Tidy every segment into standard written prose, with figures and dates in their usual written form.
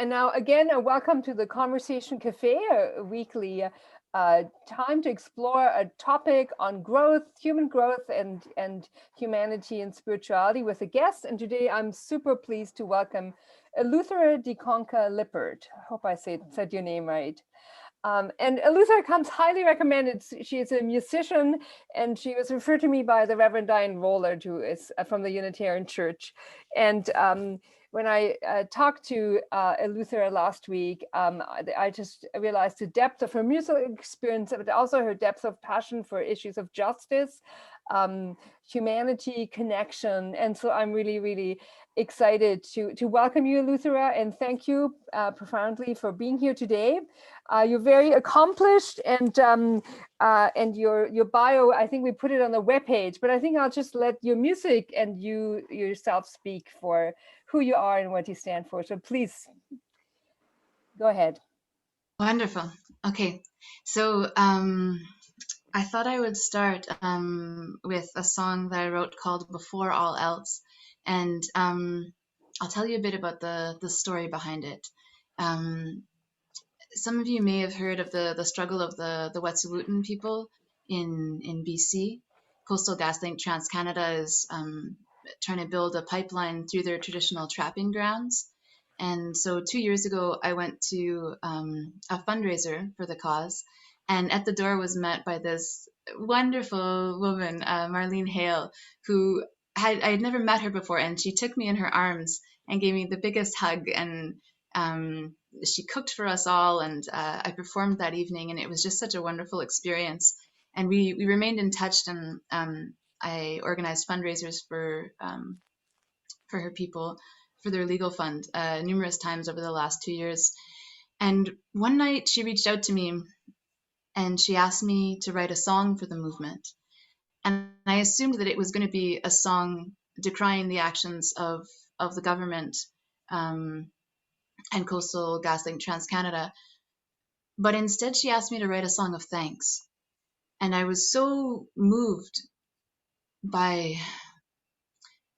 And now again, welcome to the Conversation Cafe, a weekly time to explore a topic on growth, human growth, and humanity and spirituality with a guest. And today I'm super pleased to welcome Eleuthera Dikonka Lippert. I hope I said your name right. And Eleuthera comes highly recommended. She is a musician, and she was referred to me by the Reverend Diane Rollard, who is from the Unitarian Church. And when I talked to Eleuthera last week, I just realized the depth of her musical experience, but also her depth of passion for issues of justice, humanity, connection. And so I'm really, really excited to welcome you, Eleuthera, and thank you profoundly for being here today. You're very accomplished, and your bio, I think we put it on the webpage, but I think I'll just let your music and you yourself speak for who you are and what you stand for. So please, go ahead. Wonderful. Okay, so I thought I would start with a song that I wrote called Before All Else, and I'll tell you a bit about the story behind it. Some of you may have heard of the struggle of the Wet'suwet'en people in BC. Coastal GasLink TransCanada is trying to build a pipeline through their traditional trapping grounds. And so 2 years ago, I went to a fundraiser for the cause, and at the door was met by this wonderful woman, Marlene Hale, who I had never met her before, and she took me in her arms and gave me the biggest hug, and she cooked for us all, and I performed that evening, and it was just such a wonderful experience. And we remained in touch, and I organized fundraisers for her people, for their legal fund, numerous times over the last 2 years. And one night she reached out to me and she asked me to write a song for the movement. And I assumed that it was going to be a song decrying the actions of the government and Coastal GasLink TransCanada. But instead she asked me to write a song of thanks. And I was so moved by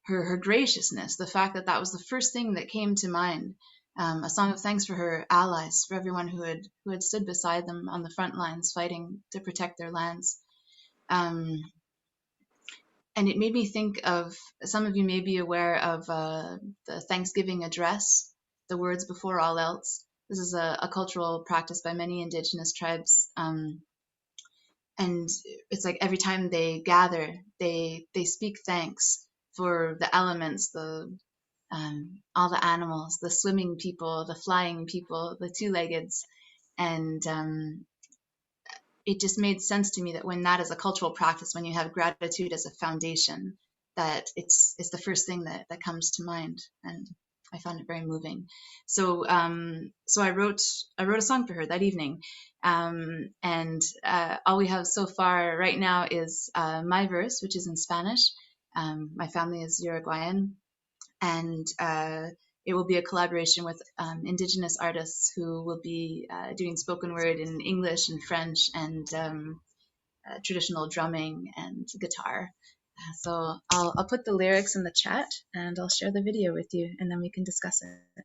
her graciousness, the fact that that was the first thing that came to mind, a song of thanks for her allies, for everyone who had stood beside them on the front lines fighting to protect their lands. And it made me think of, some of you may be aware of the Thanksgiving address, the words before all else. This is a cultural practice by many Indigenous tribes. And it's like every time they gather, they speak thanks for the elements, all the animals, the swimming people, the flying people, the two-leggeds. And it just made sense to me that when that is a cultural practice, when you have gratitude as a foundation, that it's the first thing that comes to mind. And I found it very moving. So I wrote a song for her that evening. And all we have so far right now is my verse, which is in Spanish. My family is Uruguayan, and it will be a collaboration with Indigenous artists who will be doing spoken word in English and French and traditional drumming and guitar. So I'll put the lyrics in the chat and I'll share the video with you, and then we can discuss it.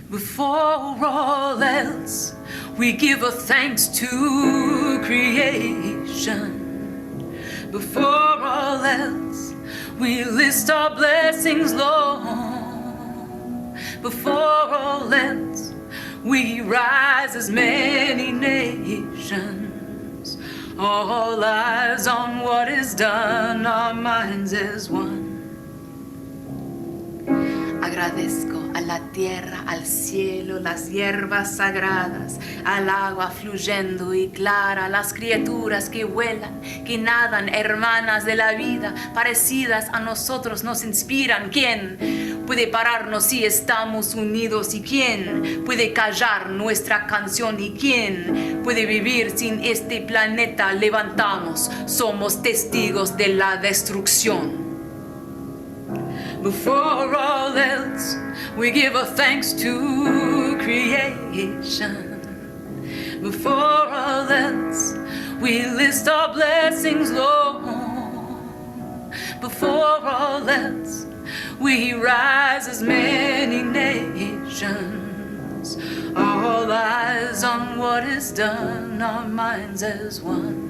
Before all else, we give a thanks to creation. Before all else, we list our blessings, Lord. Before all else, we rise as many nations. All eyes on what is done, our minds as one. Agradezco a la tierra, al cielo, las hierbas sagradas, al agua fluyendo y clara, las criaturas que vuelan, que nadan, hermanas de la vida, parecidas a nosotros, nos inspiran. ¿Quién puede pararnos si estamos unidos? ¿Y quién puede callar nuestra canción? ¿Y quién puede vivir sin este planeta? Levantamos, somos testigos de la destrucción. Before all else, we give a thanks to creation. Before all else, we list our blessings, Lord. Before all else, we rise as many nations. All eyes on what is done, our minds as one.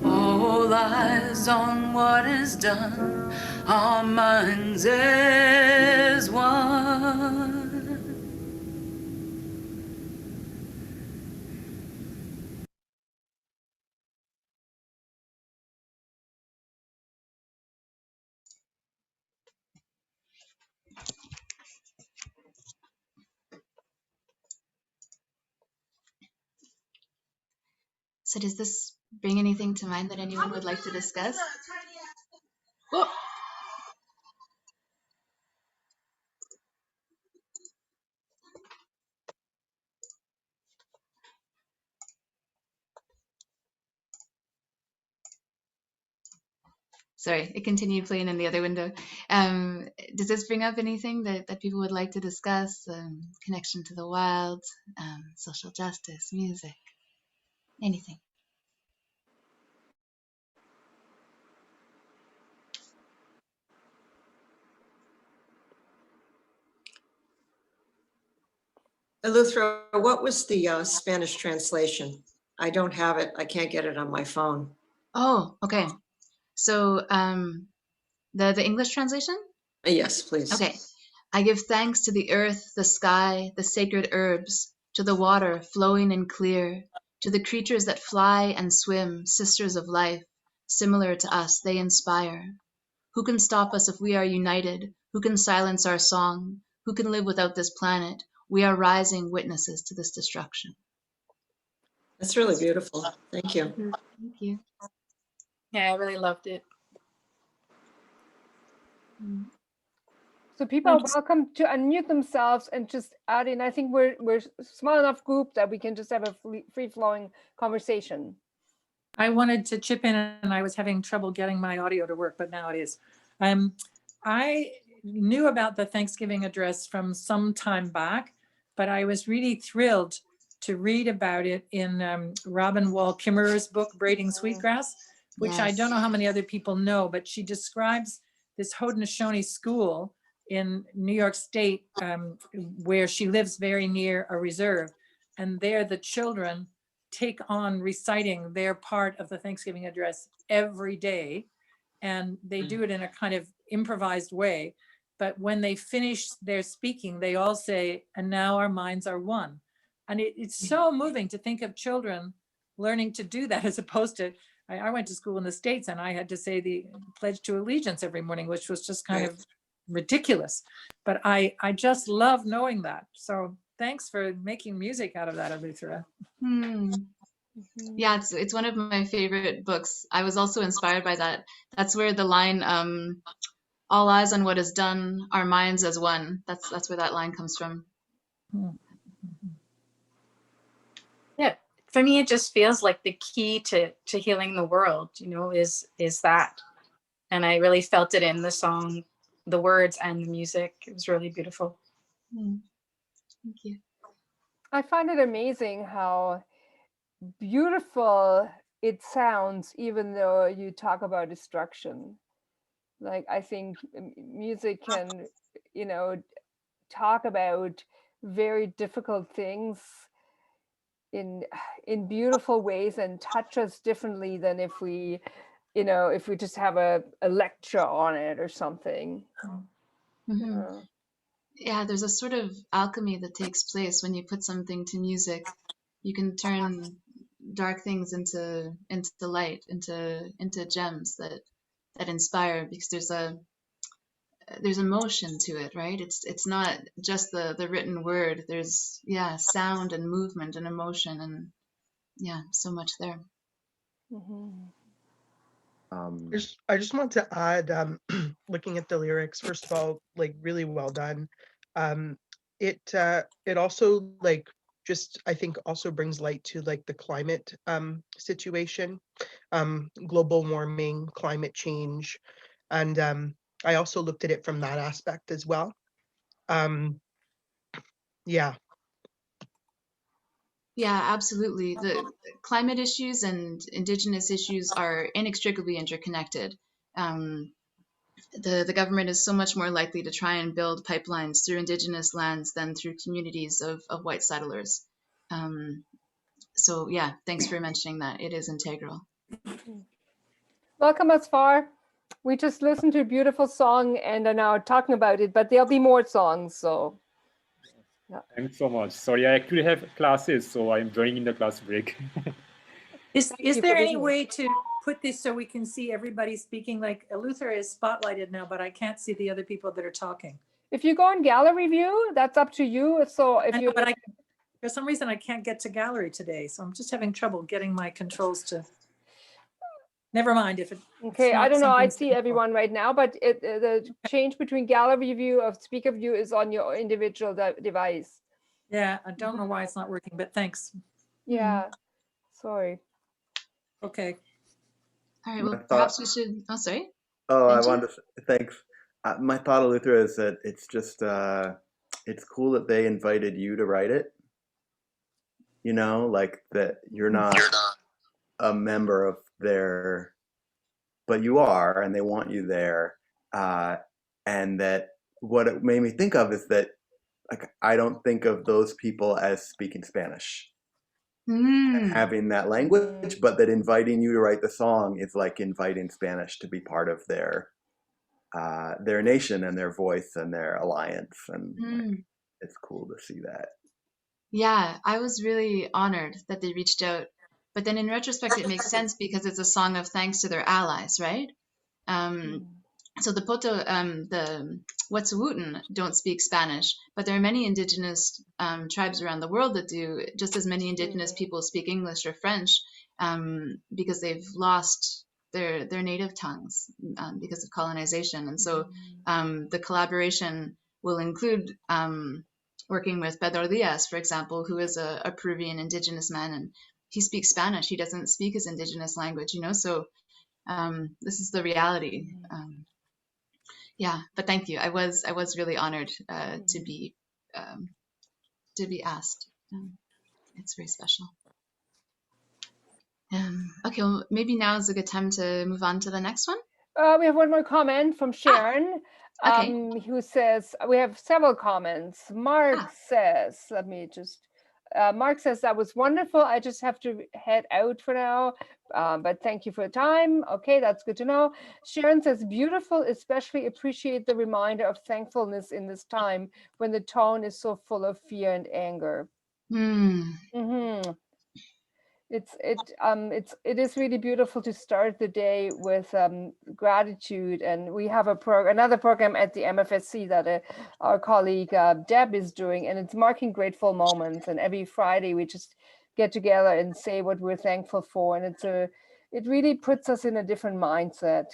All eyes on what is done, our minds as one. So does this bring anything to mind that anyone would like to discuss? Oh. Sorry, it continued playing in the other window. Does this bring up anything that people would like to discuss? Connection to the wild, social justice, music, anything? Eleuthera, what was the Spanish translation? I don't have it. I can't get it on my phone. Oh, okay. So the English translation? Yes, please. Okay. I give thanks to the earth, the sky, the sacred herbs, to the water flowing and clear, to the creatures that fly and swim, sisters of life, similar to us, they inspire. Who can stop us if we are united? Who can silence our song? Who can live without this planet? We are rising witnesses to this destruction. That's really beautiful. Thank you. Thank you. Yeah, I really loved it. So people are welcome to unmute themselves and just add in. I think we're a small enough group that we can just have a free-flowing conversation. I wanted to chip in, and I was having trouble getting my audio to work, but now it is. I knew about the Thanksgiving address from some time back, but I was really thrilled to read about it in Robin Wall Kimmerer's book, Braiding Sweetgrass, which I don't know how many other people know, but she describes this Haudenosaunee school in New York State, where she lives very near a reserve. And there the children take on reciting their part of the Thanksgiving address every day. And they do it in a kind of improvised way. But when they finish their speaking, they all say, "And now our minds are one." And it's so moving to think of children learning to do that, as opposed to, I went to school in the States and I had to say the Pledge to Allegiance every morning, which was just kind of ridiculous. But I just love knowing that. So thanks for making music out of that, Eleuthera. Yeah, it's one of my favorite books. I was also inspired by that. That's where the line, all eyes on what is done, our minds as one. That's where that line comes from. Yeah, for me, it just feels like the key to healing the world, is that. And I really felt it in the song, the words and the music. It was really beautiful. Thank you. I find it amazing how beautiful it sounds, even though you talk about destruction. Like, I think music can, talk about very difficult things in beautiful ways and touch us differently than if we you know, if we just have a lecture on it or something. Mhm. Yeah, there's a sort of alchemy that takes place when you put something to music. You can turn dark things into light, into gems that inspire, because there's emotion to it, right? It's not just the written word. There's sound and movement and emotion, and so much there. I just want to add, looking at the lyrics, first of all, like really well done. It also like just I think also brings light to like the climate situation, global warming, climate change, and I also looked at it from that aspect as well. Yeah. Yeah, absolutely. The climate issues and indigenous issues are inextricably interconnected. The government is so much more likely to try and build pipelines through indigenous lands than through communities of white settlers. So yeah, thanks for mentioning that. It is integral. Welcome as far. We just listened to a beautiful song and are now talking about it, but there'll be more songs, so. Thanks so much. Sorry, I actually have classes, so I'm joining in the class break. Is you there for any listening. way to put this so we can see everybody speaking? Like Eleuthera is spotlighted now, but I can't see the other people that are talking. If you go in gallery view, that's up to you. So if I know, you, but for some reason I can't get to gallery today, so I'm just having trouble getting my controls to. Never mind if it. okay, I don't know. I see everyone right now, but the change between gallery view of speaker view is on your individual device. Yeah, I don't know why it's not working, but thanks. Yeah, sorry. Okay. All right. Well, perhaps we should. Oh, sorry. Oh, Benji? I wanted to say, thanks. My thought, Eleuthera, is that it's just it's cool that they invited you to write it. You know, like that you're not a member of their, but you are, and they want you there. And that what it made me think of is that like I don't think of those people as speaking Spanish and having that language, but that inviting you to write the song is like inviting Spanish to be part of their nation and their voice and their alliance, and like, it's cool to see that. Yeah, I was really honored that they reached out. But then in retrospect, it makes sense because it's a song of thanks to their allies, right? So the Poto, the Wet'suwet'en don't speak Spanish, but there are many indigenous tribes around the world that do. Just as many indigenous people speak English or French because they've lost their native tongues because of colonization. And so the collaboration will include working with Pedro Diaz, for example, who is a Peruvian indigenous man, and he speaks Spanish. He doesn't speak his indigenous language, you know, so this is the reality. Yeah, but thank you. I was really honored to be asked. It's very special. Okay, well, maybe now is a good time to move on to the next one. We have one more comment from Sharon, who says, we have several comments. Mark says, let me just, Mark says, that was wonderful. I just have to head out for now, but thank you for the time. Okay, that's good to know. Sharon says, beautiful, especially appreciate the reminder of thankfulness in this time when the tone is so full of fear and anger. It is really beautiful to start the day with gratitude, and we have another program at the MFSC that our colleague Deb is doing, and it's marking grateful moments. And every Friday we just get together and say what we're thankful for, and it really puts us in a different mindset.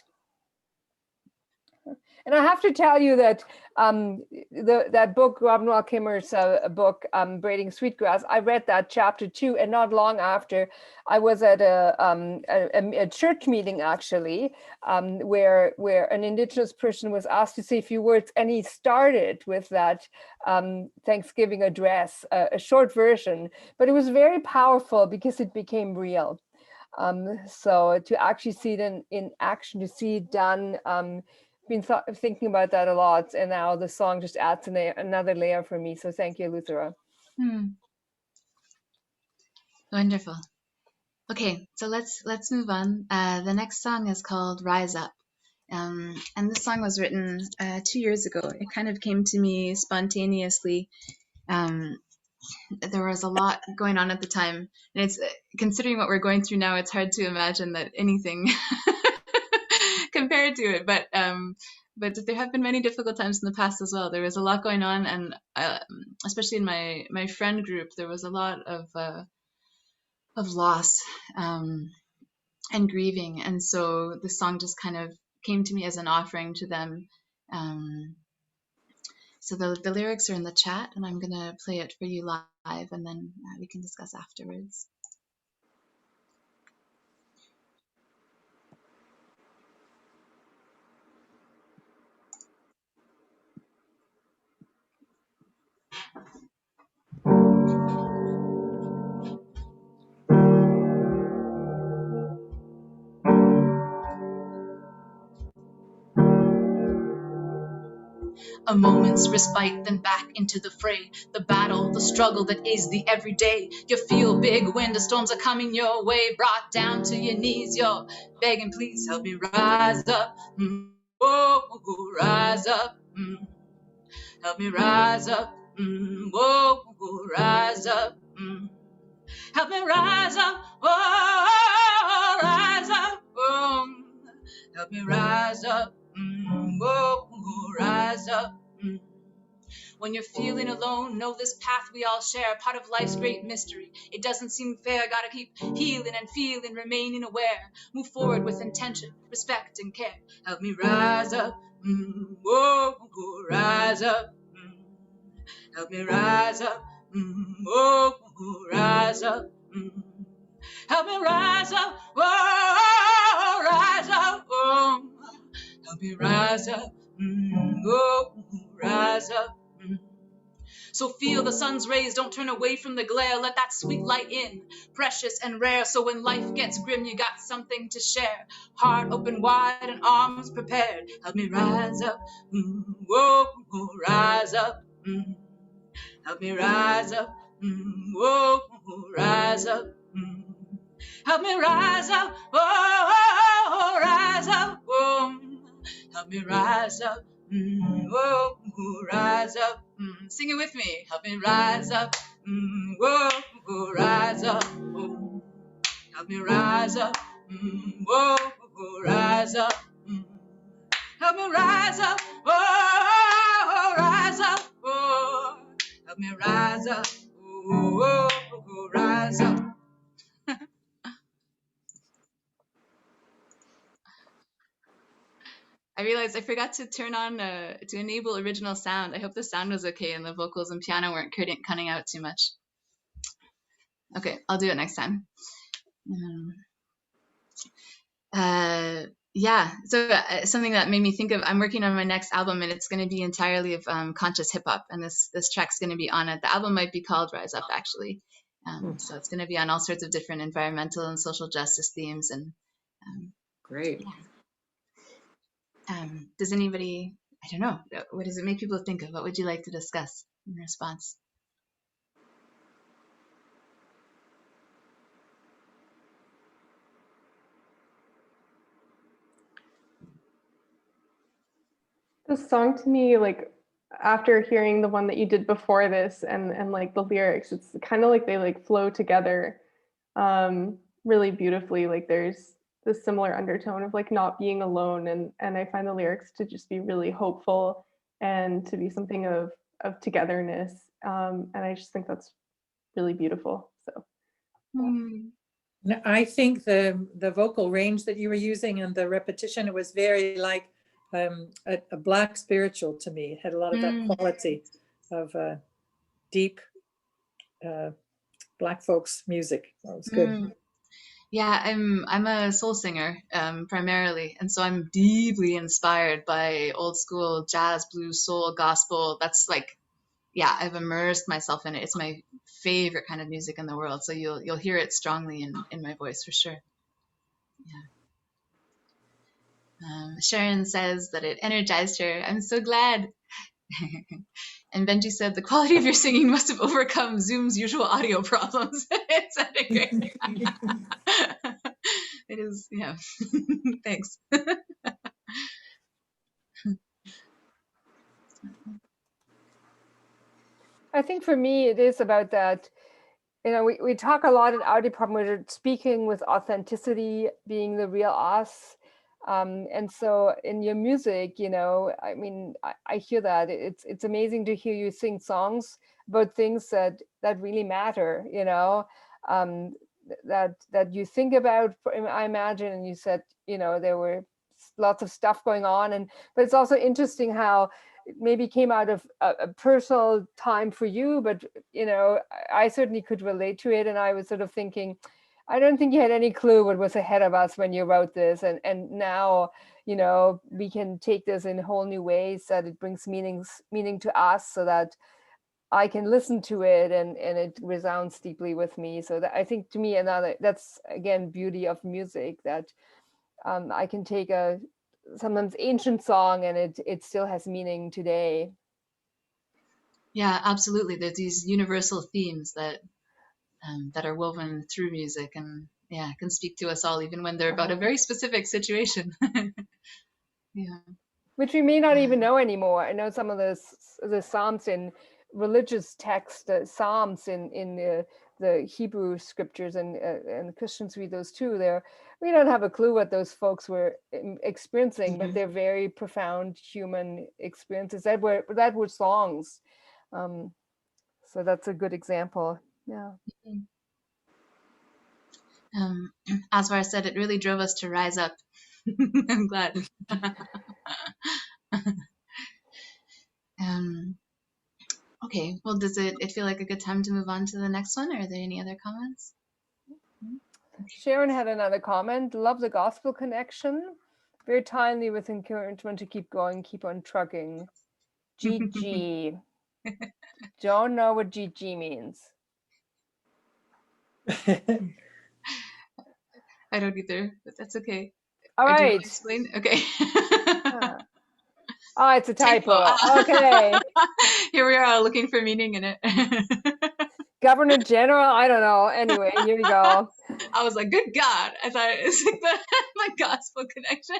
And I have to tell you that that book, Rob Noel Kimmer's book, Braiding Sweetgrass, I read that chapter too, and not long after, I was at a church meeting actually, where an Indigenous person was asked to say a few words, and he started with that Thanksgiving address, a short version, but it was very powerful because it became real. So to actually see it in action, to see it done. Been thinking about that a lot, and now the song just adds another layer for me. So thank you, Eleuthera. Wonderful. Okay, so let's move on. The next song is called Rise Up. And this song was written 2 years ago. It kind of came to me spontaneously. There was a lot going on at the time, and it's considering what we're going through now, it's hard to imagine that anything compared to it. But there have been many difficult times in the past as well. There was a lot going on, and especially in my friend group, there was a lot of loss and grieving, and so the song just kind of came to me as an offering to them. So the lyrics are in the chat, and I'm gonna play it for you live, and then we can discuss afterwards. A moment's respite, then back into the fray. The battle, the struggle that is the everyday. You feel big when the storms are coming your way. Brought down to your knees, you're begging, please help me rise up. Oh, rise up. Help me rise up. Oh, rise up. Help me rise up. Oh, rise up. Oh, help me rise up. Oh, rise up. When you're feeling alone, know this path we all share, part of life's great mystery. It doesn't seem fair, gotta keep healing and feeling, remaining aware. Move forward with intention, respect and care. Help me rise up, oh, rise up. Help me rise up, oh, rise up. Help me rise up, oh, rise up, oh. Help me rise up, oh, rise up. So feel the sun's rays, don't turn away from the glare. Let that sweet light in, precious and rare. So when life gets grim, you got something to share. Heart open wide and arms prepared. Help me rise up, whoa, rise up. Help me rise up, whoa, rise up. Help me rise up, oh, rise up, oh. Help me rise up, whoa, rise up. Sing it with me. Help me rise up, whoa, rise up, oh. Help me rise up, whoa, rise up. Help me rise up, oh, rise up, oh. Help me rise up, oh, rise up. I realized I forgot to turn on to enable original sound. I hope the sound was okay and the vocals and piano weren't cutting out too much. Okay, I'll do it next time. Yeah, so something that made me think of, I'm working on my next album, and it's going to be entirely of conscious hip hop, and this track's going to be on it. The album might be called Rise Up, actually. So it's going to be on all sorts of different environmental and social justice themes. And Great. Yeah. Does anybody, I don't know, what does it make people think of? What would you like to discuss in response? The song to me, like after hearing the one that you did before this and like the lyrics, it's kind of like they like flow together really beautifully. Like there's this similar undertone of like not being alone, and I find the lyrics to just be really hopeful and to be something of togetherness, and I just think that's really beautiful. So I think the vocal range that you were using and the repetition, it was very like a Black spiritual to me. It had a lot of that quality of deep Black folks music. That was good. Yeah, I'm a soul singer primarily, and so I'm deeply inspired by old school jazz, blues, soul, gospel. That's like, yeah, I've immersed myself in it. It's my favorite kind of music in the world. So you'll hear it strongly in my voice for sure. Yeah. Sharon says that it energized her. I'm so glad. And Benji said, the quality of your singing must have overcome Zoom's usual audio problems. It sounded great. It is, yeah. Thanks. I think for me, it is about that. You know, we talk a lot in our department, we're speaking with authenticity, being the real us. And so in your music, you know, I mean, I hear that. It's amazing to hear you sing songs about things that really matter, you know, that you think about, I imagine. And you said, you know, there were lots of stuff going on, but it's also interesting how it maybe came out of a personal time for you, but you know, I certainly could relate to it. And I was sort of thinking, I don't think you had any clue what was ahead of us when you wrote this. And now, you know, we can take this in whole new ways, that it brings meaning to us, so that I can listen to it and it resounds deeply with me. So that, I think, to me, that's again beauty of music, that I can take a sometimes ancient song and it still has meaning today. Yeah, absolutely. There's these universal themes that are woven through music, and yeah, can speak to us all, even when they're about a very specific situation. Yeah. Which we may not even know anymore. I know some of the Psalms in religious text, Psalms in the Hebrew scriptures, and Christians read those too. We don't have a clue what those folks were experiencing, but they're very profound human experiences that were songs. So that's a good example. Yeah. Aswar said it really drove us to rise up. I'm glad. Okay, well, does it feel like a good time to move on to the next one? Or are there any other comments? Sharon had another comment. Love the gospel connection. Very timely, with encouragement to keep going, keep on trucking. GG. Don't know what GG means. I don't either, but that's okay. All right. Do you want to explain? Okay. Oh, it's a typo. Okay. Here we are looking for meaning in it. Governor General, I don't know. Anyway, here we go. I was like, good God. I thought it was like my gospel connection.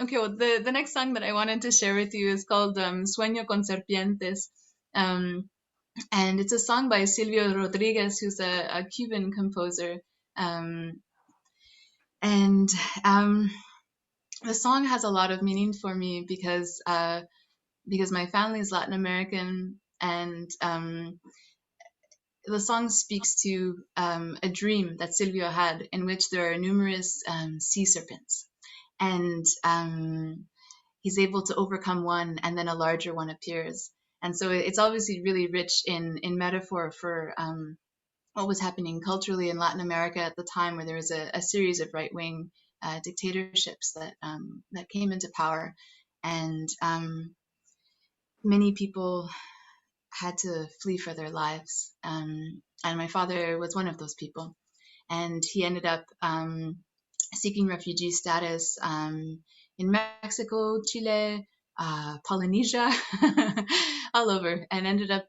Okay, well, the next song that I wanted to share with you is called Sueño con Serpientes. And it's a song by Silvio Rodriguez, who's a Cuban composer. The song has a lot of meaning for me because my family is Latin American, and the song speaks to a dream that Silvio had, in which there are numerous sea serpents, and he's able to overcome one, and then a larger one appears. And so it's obviously really rich in metaphor for what was happening culturally in Latin America at the time, where there was a series of right-wing dictatorships that came into power, and many people had to flee for their lives. And my father was one of those people, and he ended up seeking refugee status in Mexico, Chile, Polynesia, all over, and ended up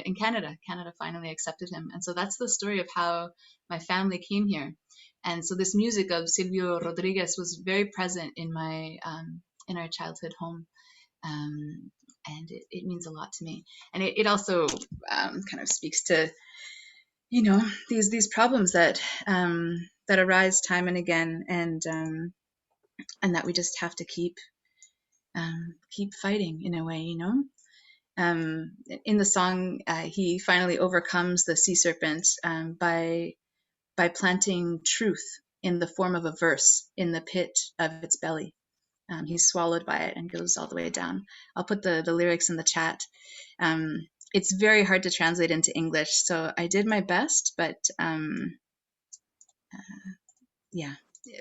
in Canada. Canada finally accepted him. And so that's the story of how my family came here. And so this music of Silvio Rodriguez was very present in my in our childhood home. And it means a lot to me. And it also kind of speaks to, you know, these problems that arise time and again, and that we just have to keep fighting in a way, you know. In the song, he finally overcomes the sea serpent by planting truth in the form of a verse in the pit of its belly. He's swallowed by it and goes all the way down. I'll put the lyrics in the chat. It's very hard to translate into English, so I did my best, but yeah,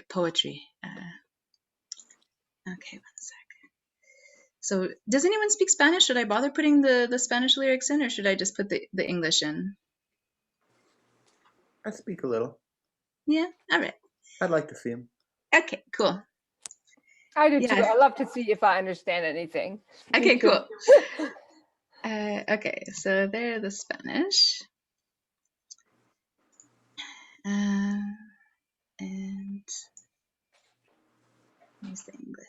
poetry. Okay, 1 sec. So does anyone speak Spanish? Should I bother putting the Spanish lyrics in, or should I just put the English in? I speak a little. Yeah, all right. I'd like to see him. Okay, cool. I do too. Yeah. I love to see if I understand anything. Okay, cool. Okay, so there the Spanish. And here's the English.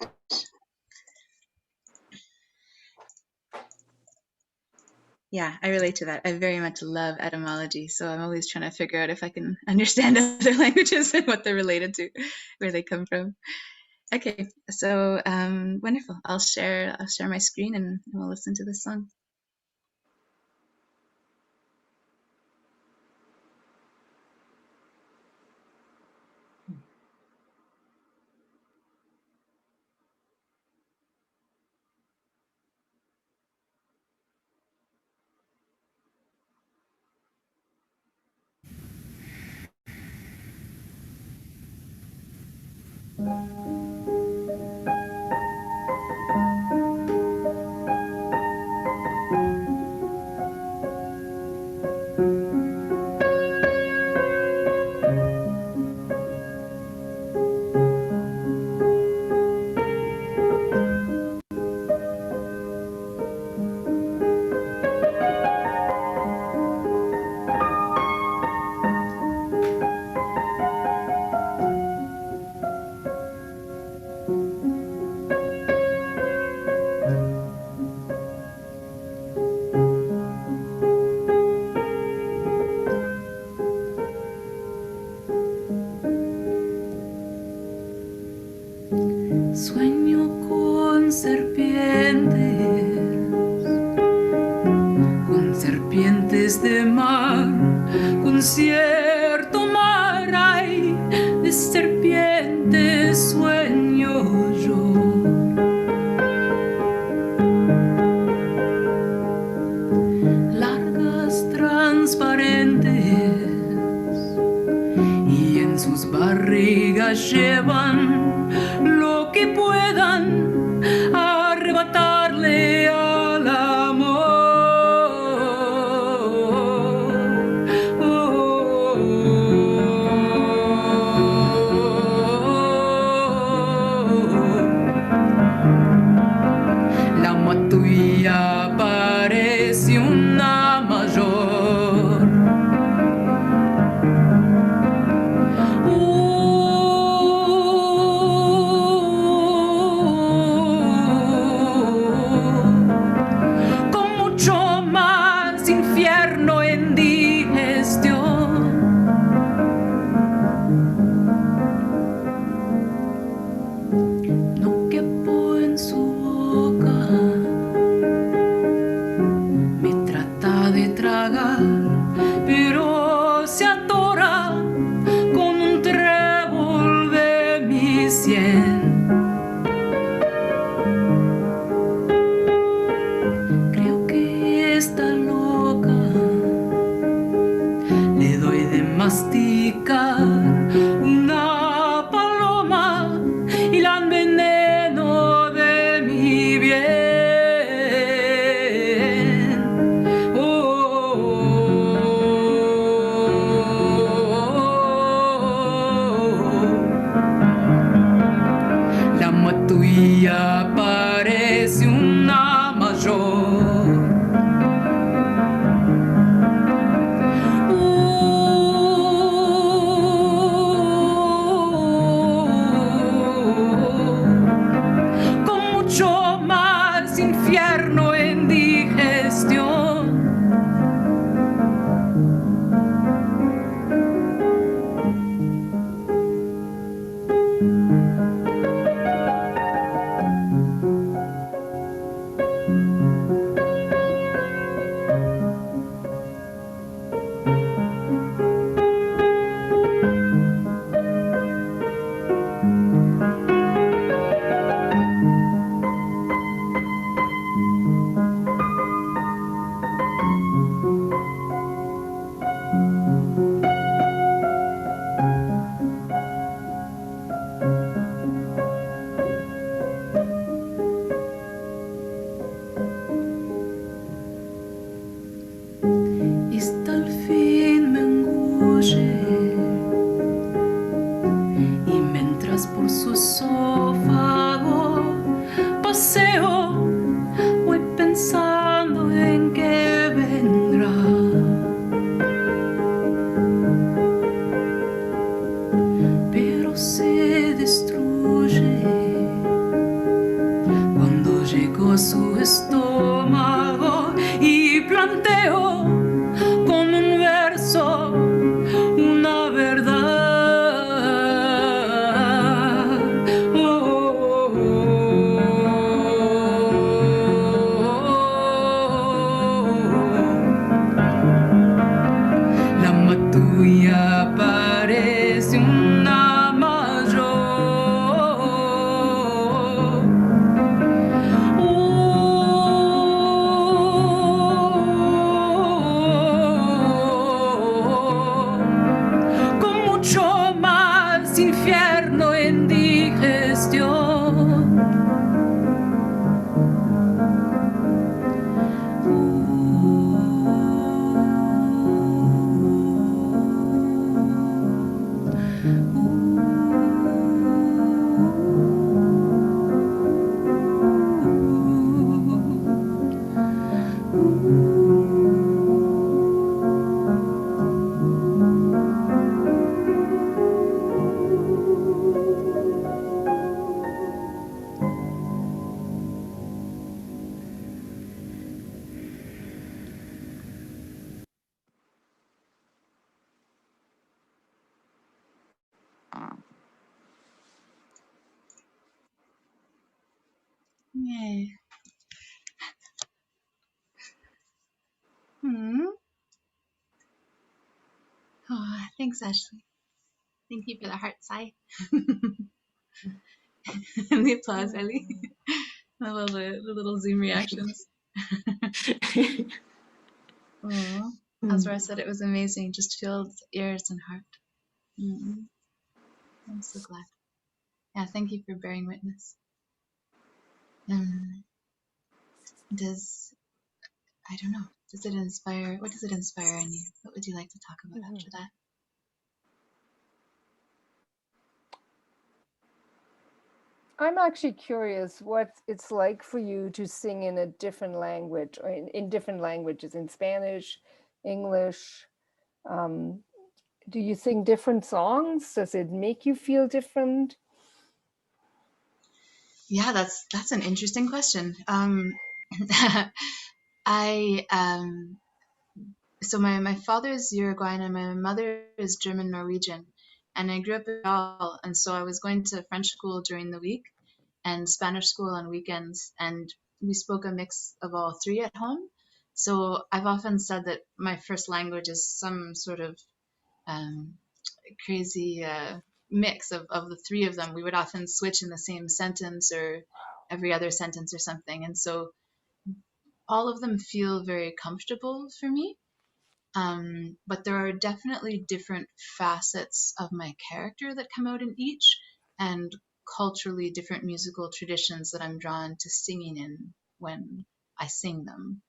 Yeah, I relate to that. I very much love etymology, so I'm always trying to figure out if I can understand other languages and what they're related to, where they come from. Okay, so wonderful. I'll share my screen and we'll listen to this song. Sueño con serpientes de mar, con cierto mar hay de serpientes sueño yo. Largas, transparentes, y en sus barrigas llevan lo que puedan arrebatarle al amor. La matuilla parece una mayor. Pero se atora con un trébol de mi sien. Creo que está loca, le doy de masticar una paloma y la enveneno de mi bien. Tuya parece una mayor. Con mucho más infierno en digestión. Abro su estómago y planteo con un verso una verdad. La matuya parece una mayor. Con mucho más infierno en digestión. Yay. Oh, thanks, Ashley. Thank you for the heart sigh. And the applause, Ellie. I love the little Zoom reactions. Oh, as Laura said, it was amazing. Just filled ears and heart. I'm so glad. Yeah, thank you for bearing witness. I don't know, does it inspire, what does it inspire in you? What would you like to talk about after that? I'm actually curious what it's like for you to sing in a different language, or in different languages, in Spanish, English. Do you sing different songs? Does it make you feel different? Yeah, that's an interesting question. So my father's Uruguayan and my mother is German Norwegian, and I grew up in Montreal, and so I was going to French school during the week and Spanish school on weekends, and we spoke a mix of all three at home. So I've often said that my first language is some sort of crazy mix of the three of them. We would often switch in the same sentence or every other sentence or something, and so all of them feel very comfortable for me. But there are definitely different facets of my character that come out in each, and culturally different musical traditions that I'm drawn to singing in when I sing them.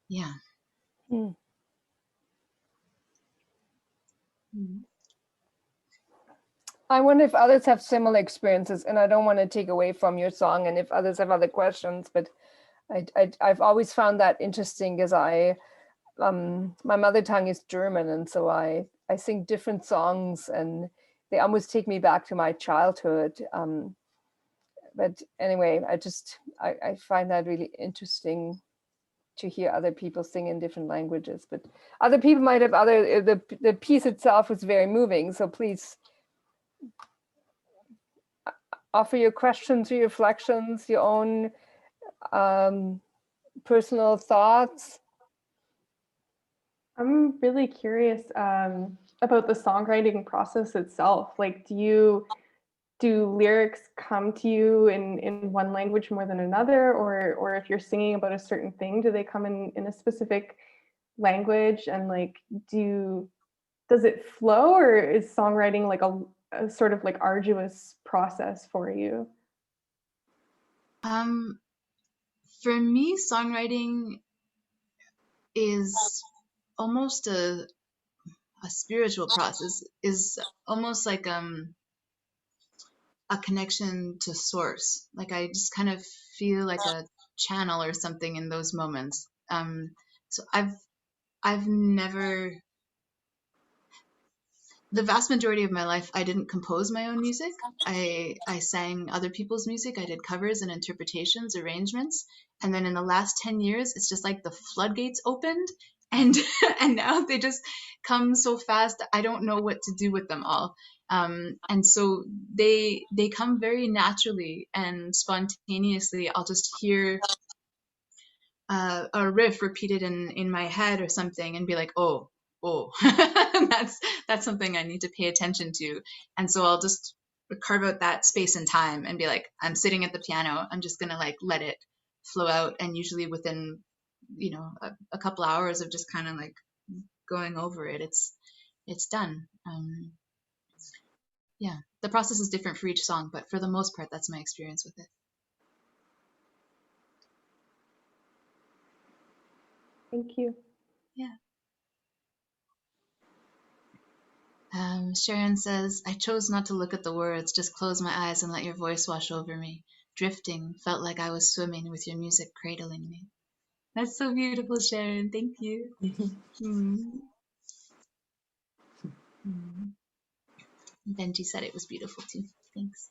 Yeah. I wonder if others have similar experiences, and I don't want to take away from your song, and if others have other questions, but I've always found that interesting because my mother tongue is German, and so I sing different songs, and they almost take me back to my childhood. But anyway, I find that really interesting to hear other people sing in different languages. But other people might have the piece itself was very moving. So please offer your questions, your reflections, your own personal thoughts. I'm really curious about the songwriting process itself. Like, do lyrics come to you in one language more than another, or if you're singing about a certain thing, do they come in a specific language? And like, does it flow, or is songwriting like a sort of like arduous process for you? For me, songwriting is almost a spiritual process, is almost like a connection to source. Like I just kind of feel like a channel or something in those moments. So I've never, the vast majority of my life, I didn't compose my own music. I sang other people's music. I did covers and interpretations, arrangements. And then in the last 10 years, it's just like the floodgates opened, and and now they just come so fast. I don't know what to do with them all. And so they come very naturally and spontaneously. I'll just hear a riff repeated in my head or something and be like, oh, that's something I need to pay attention to. And so I'll just carve out that space and time and be like, I'm sitting at the piano, I'm just gonna like let it flow out. And usually within, you know, a couple hours of just kind of like going over it, it's done. Yeah, the process is different for each song, but for the most part, that's my experience with it. Thank you. Yeah. Sharon says, I chose not to look at the words, just close my eyes and let your voice wash over me. Drifting, felt like I was swimming with your music cradling me. That's so beautiful, Sharon. Thank you. Benji said it was beautiful too. Thanks.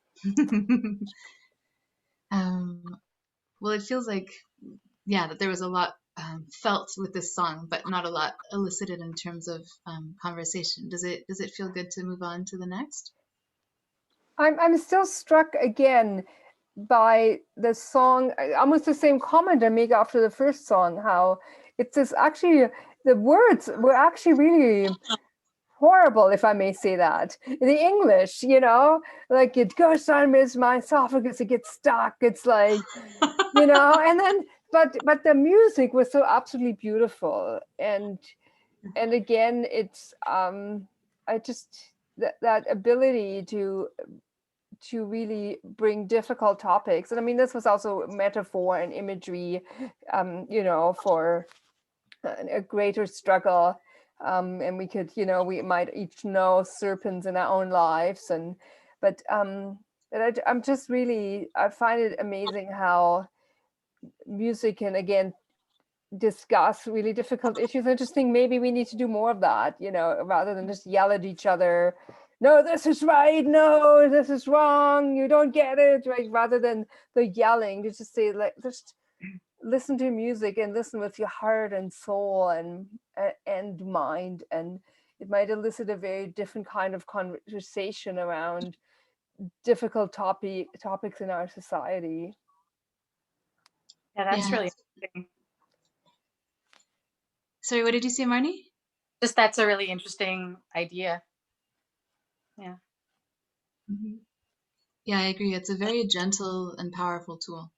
Well, it feels like, yeah, that there was a lot felt with this song, but not a lot elicited in terms of conversation. Does it feel good to move on to the next? I'm still struck again by the song, almost the same comment I make after the first song, how it's this actually, the words were actually really horrible, if I may say that. In the English, you know, like it goes down my esophagus, it gets stuck, it's like, you know, and then, but the music was so absolutely beautiful. And again, it's, I just, that ability to really bring difficult topics. And I mean, this was also metaphor and imagery, you know, for a greater struggle. And we could, you know, we might each know serpents in our own lives. But I'm just really, I find it amazing how music can, again, discuss really difficult issues. I just think maybe we need to do more of that, you know, rather than just yell at each other. No, this is right. No, this is wrong. You don't get it, right? Rather than the yelling, to just say, like, just listen to music and listen with your heart and soul and mind, and it might elicit a very different kind of conversation around difficult topics in our society. Yeah, that's really interesting. Sorry, what did you say, Marnie? Just that's a really interesting idea. Yeah. Yeah, I agree. It's a very gentle and powerful tool.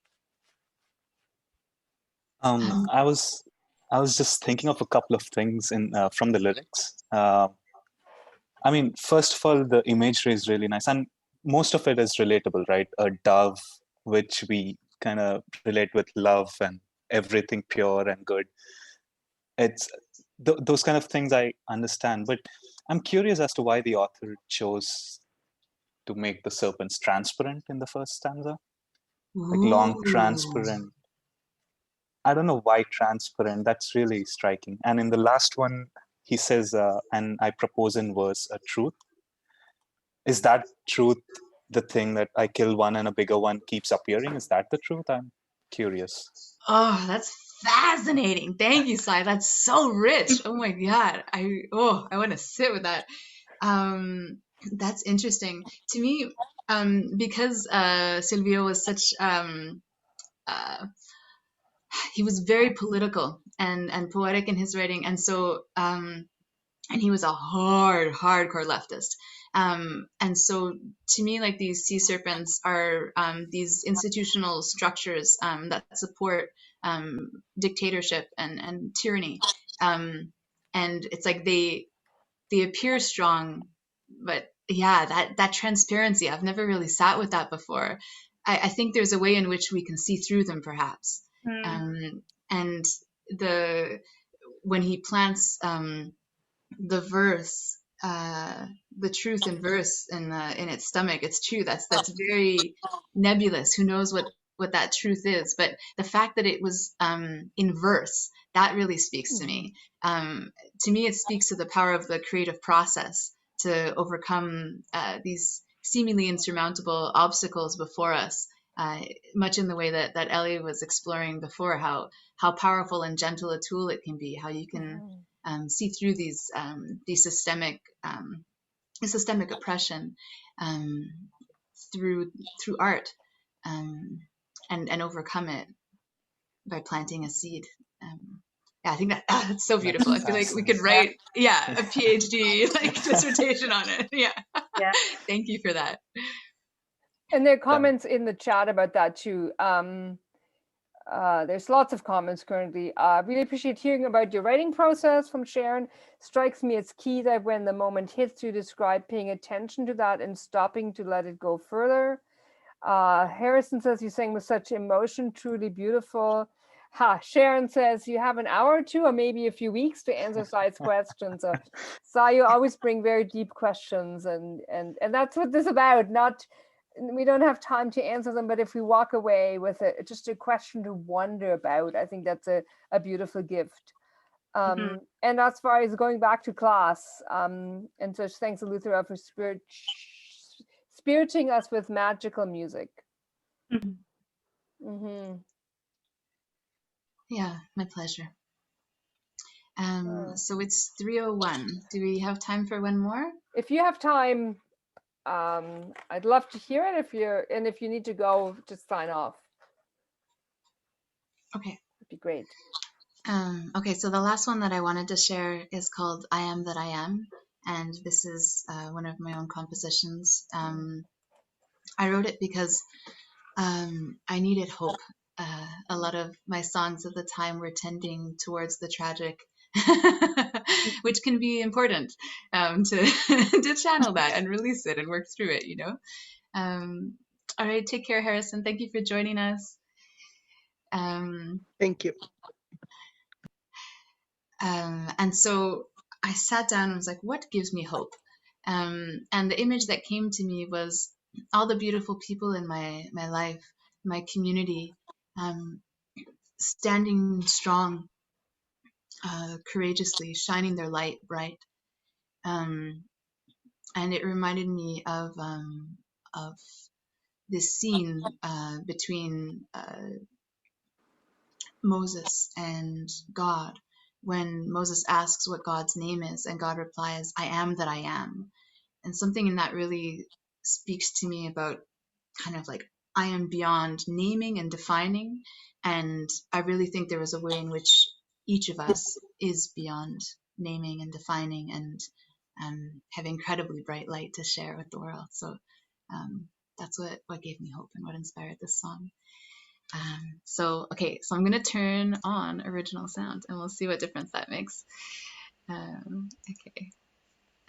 I was just thinking of a couple of things from the lyrics. I mean, first of all, the imagery is really nice, and most of it is relatable, right? A dove, which we kind of relate with love and everything pure and good. It's those kind of things I understand, but I'm curious as to why the author chose to make the serpents transparent in the first stanza, like long, transparent. I don't know why transparent. That's really striking. And in the last one, he says, and I propose in verse a truth. Is that truth the thing that I kill one and a bigger one keeps appearing? Is that the truth? I'm curious. Oh, that's fascinating. Thank you, Sai. That's so rich. Oh my God. I want to sit with that. That's interesting. To me, because Silvio was such he was very political and poetic in his writing, and so and he was a hardcore leftist. And so to me, like, these sea serpents are these institutional structures that support dictatorship and tyranny. And it's like they appear strong, but yeah, that transparency, I've never really sat with that before. I think there's a way in which we can see through them, perhaps. And when he plants the verse, the truth in verse in its stomach, it's true. That's very nebulous. Who knows what that truth is? But the fact that it was in verse, that really speaks to me. To me, it speaks to the power of the creative process, to overcome these seemingly insurmountable obstacles before us, much in the way that Ellie was exploring before, how powerful and gentle a tool it can be, how you can see through these systemic oppression through art, and overcome it by planting a seed. Yeah, I think that's so beautiful. I feel like we could write, a PhD dissertation on it. Yeah. Thank you for that. And there are comments in the chat about that too. There's lots of comments currently. Really appreciate hearing about your writing process from Sharon. Strikes me as key that when the moment hits, you describe paying attention to that and stopping to let it go further. Harrison says you sang with such emotion, truly beautiful. Sharon says you have an hour or two or maybe a few weeks to answer Sai's questions. Sai, you always bring very deep questions, and that's what this is about. We don't have time to answer them, but if we walk away with just a question to wonder about, I think that's a beautiful gift. And as far as going back to class, and so thanks Eleuthera for spiriting us with magical music. Yeah, my pleasure. So it's 3:01. Do we have time for one more? If you have time, I'd love to hear it. If you need to go, just sign off. Okay. That'd be great. Okay, so the last one that I wanted to share is called I Am That I Am. And this is one of my own compositions. I wrote it because I needed hope. A lot of my songs at the time were tending towards the tragic, which can be important to channel that and release it and work through it, All right, take care, Harrison. Thank you for joining us. Thank you. And so I sat down and was like, what gives me hope? And the image that came to me was all the beautiful people in my life, my community, standing strong, courageously, shining their light bright. And it reminded me of this scene between Moses and God, when Moses asks what God's name is, and God replies, I am that I am. And something in that really speaks to me about kind of like, I am beyond naming and defining. And I really think there is a way in which each of us is beyond naming and defining, and have incredibly bright light to share with the world. So that's what gave me hope and what inspired this song. So I'm going to turn on original sound and we'll see what difference that makes. Okay,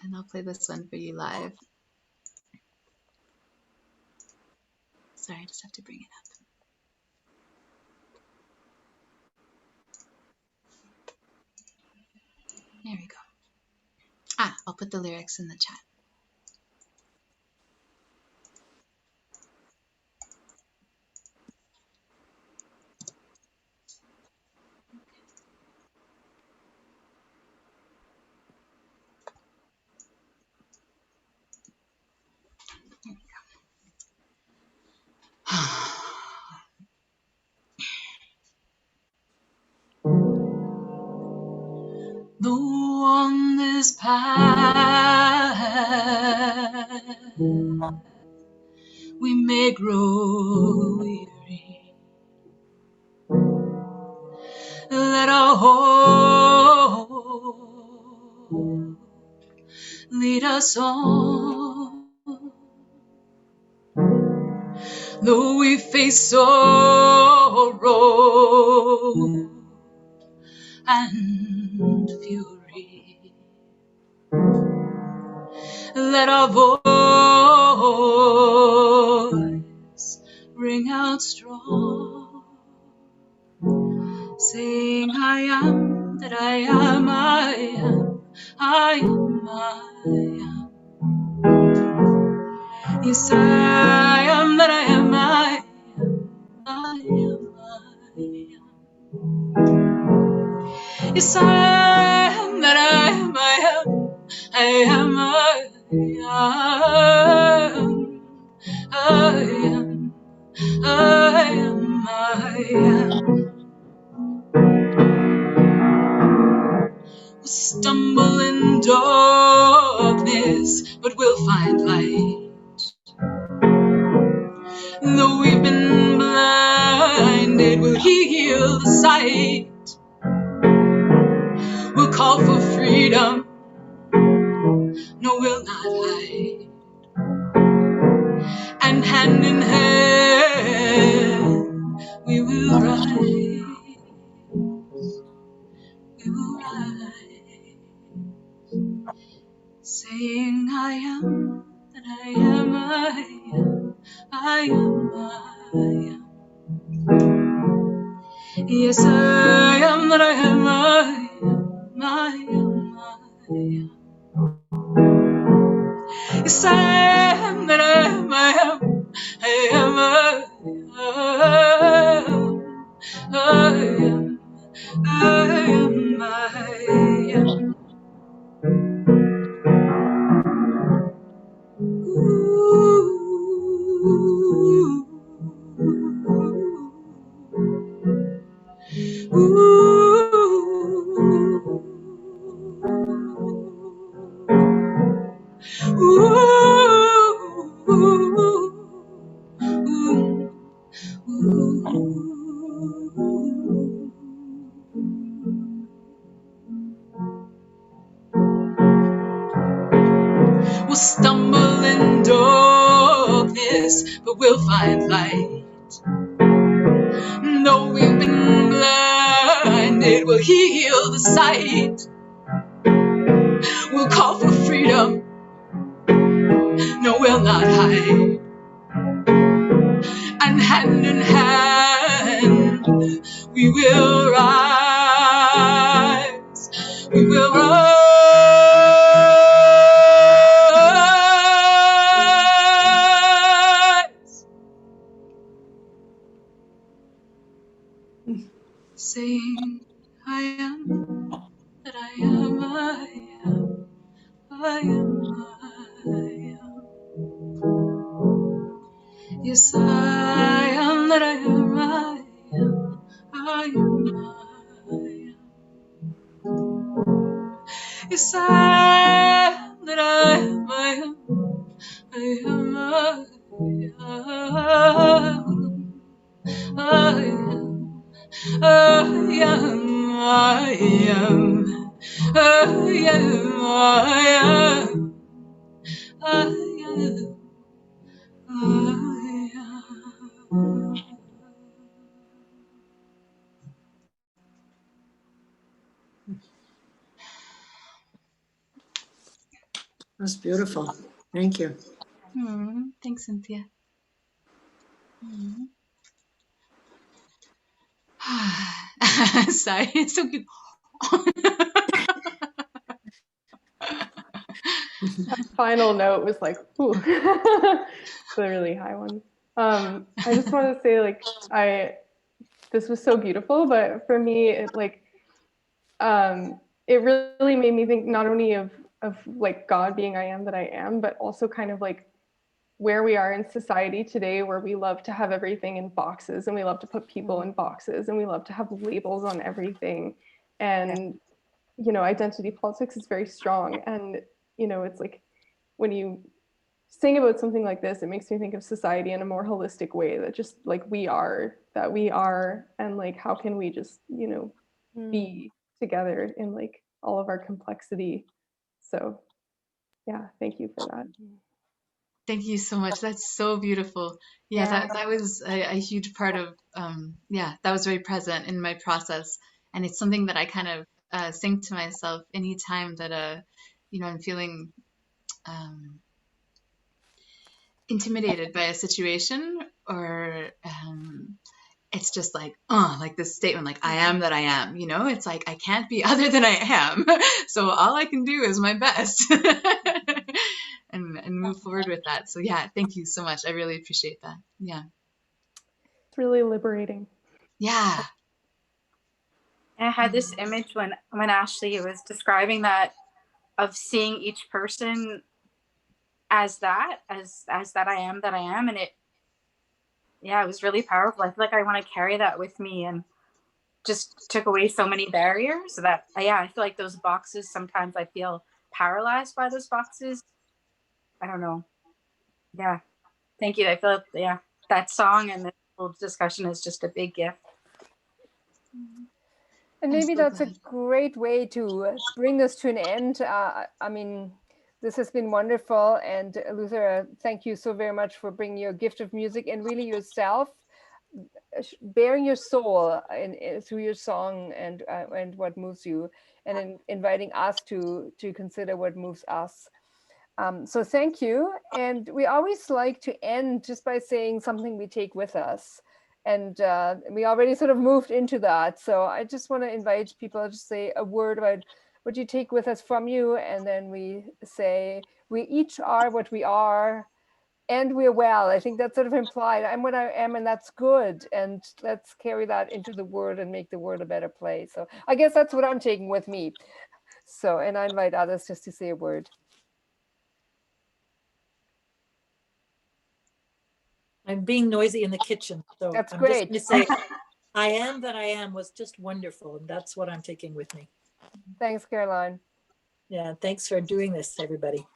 and I'll play this one for you live. Sorry, I just have to bring it up. There we go. I'll put the lyrics in the chat. Though on this path we may grow weary, let our hope lead us on. Though we face sorrow and fury, let our voice ring out strong, saying, I am that I am, I am, I am, I am. Yes, I am that I am, I am, I am, I am. Yes, I am that I am, I am, I am, I am. We'll stumble in darkness, but we'll find light. Though we've been blinded, we'll heal the sight. We'll call for freedom, no, we'll not hide. And hand in hand, we will rise. We will rise, saying, I am that I am, I am, I am, I am. Yes, I am that I am, I am, I am, I am. Yes, I am that I am, I am, I am, I am, I am, I am. We'll stumble in darkness, but we'll find light. Though we've been blinded, we'll heal the sight. We'll call for freedom, no, we'll not hide. And hand in hand, we will rise. We will rise. Saying, I am that I am, I am, I am, I am. Yes, I am that I am, I am, I am, I am. Yes, I am that I am, I am, I am, I am. I am, I am, I am, I am. That's beautiful. Thank you. Thanks, Cynthia. Sorry, it's so good. That final note was like, ooh, it's a really high one. I just want to say, like, this was so beautiful, but for me, it really made me think not only of like God being I am that I am, but also kind of like where we are in society today, where we love to have everything in boxes, and we love to put people in boxes, and we love to have labels on everything. And, you know, identity politics is very strong. And, you know, it's like when you sing about something like this, it makes me think of society in a more holistic way, that just like we are, and like, how can we just, you know, be together in like all of our complexity. So yeah, thank you for that. Thank you so much. That's so beautiful. Yeah, that was a huge part of, that was very present in my process. And it's something that I kind of sing to myself anytime that, I'm feeling intimidated by a situation, or it's just like this statement, like, I am that I am, you know, it's like, I can't be other than I am. So all I can do is my best. And move forward with that. So yeah, thank you so much. I really appreciate that. Yeah. It's really liberating. Yeah. I had this image when Ashley was describing that, of seeing each person as that I am, and yeah, it was really powerful. I feel like I want to carry that with me, and just took away so many barriers that, yeah, I feel like those boxes, sometimes I feel paralyzed by those boxes. I don't know. Yeah. Thank you. I feel, yeah, that song and this whole discussion is just a big gift. And maybe that's a great way to bring this to an end. I mean, this has been wonderful. And Luther, thank you so very much for bringing your gift of music and really yourself, bearing your soul through your song and what moves you, and inviting us to consider what moves us. So thank you. And we always like to end just by saying something we take with us. And we already sort of moved into that. So I just want to invite people to say a word about what you take with us from you. And then we say, we each are what we are, and we're well. I think that's sort of implied. I'm what I am, and that's good. And let's carry that into the world and make the world a better place. So I guess that's what I'm taking with me. So, and I invite others just to say a word. I'm being noisy in the kitchen, so that's I'm great. just going to say, I am that I am was just wonderful, and that's what I'm taking with me. Thanks, Caroline. Yeah, thanks for doing this, everybody.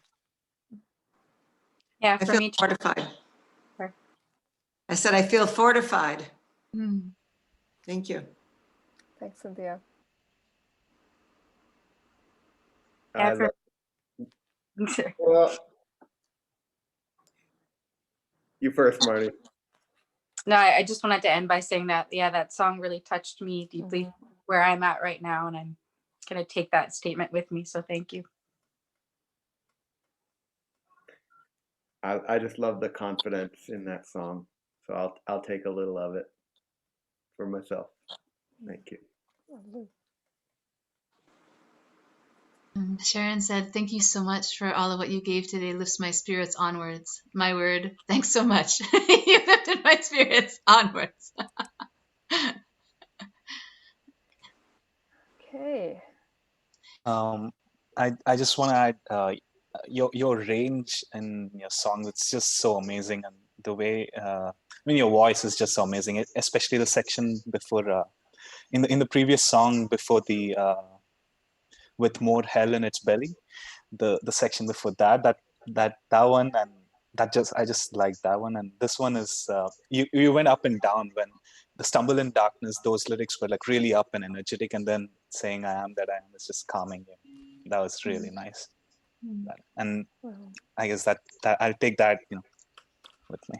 Yeah, I for feel me too. fortified. I said I feel fortified. Thank you. Thanks, Cynthia. Well, you first, Marty. No, I just wanted to end by saying that, yeah, that song really touched me deeply where I'm at right now. And I'm going to take that statement with me. So thank you. I just love the confidence in that song. So I'll take a little of it for myself. Thank you. Sharon said, thank you so much for all of what you gave today. Lifts my spirits onwards. My word, thanks so much. You lifted my spirits onwards. Okay. I just want to add your range in your song. It's just so amazing, and the way I mean, your voice is just so amazing. Especially the section before in the previous song before the with more hell in its belly, the section before that one, and I just like that one. And this one is you went up and down. When the stumble in darkness, those lyrics were like really up and energetic, and then saying I am that I am is just calming you. That was really nice. And I guess that I'll take that with me.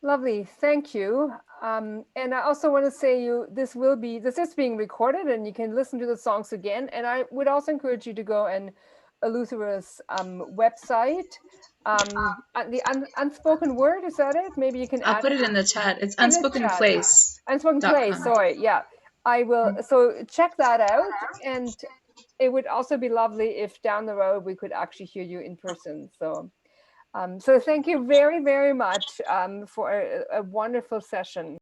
Lovely, thank you. And I also want to say this is being recorded, and you can listen to the songs again. And I would also encourage you to go and Eleuthera's website. The Unspoken Word, is that it? Maybe you can I'll add put it in the chat. It's Unspoken Place. Unspoken Place, sorry, yeah. I will, so check that out. And it would also be lovely if down the road we could actually hear you in person. So so thank you very, very much for a wonderful session.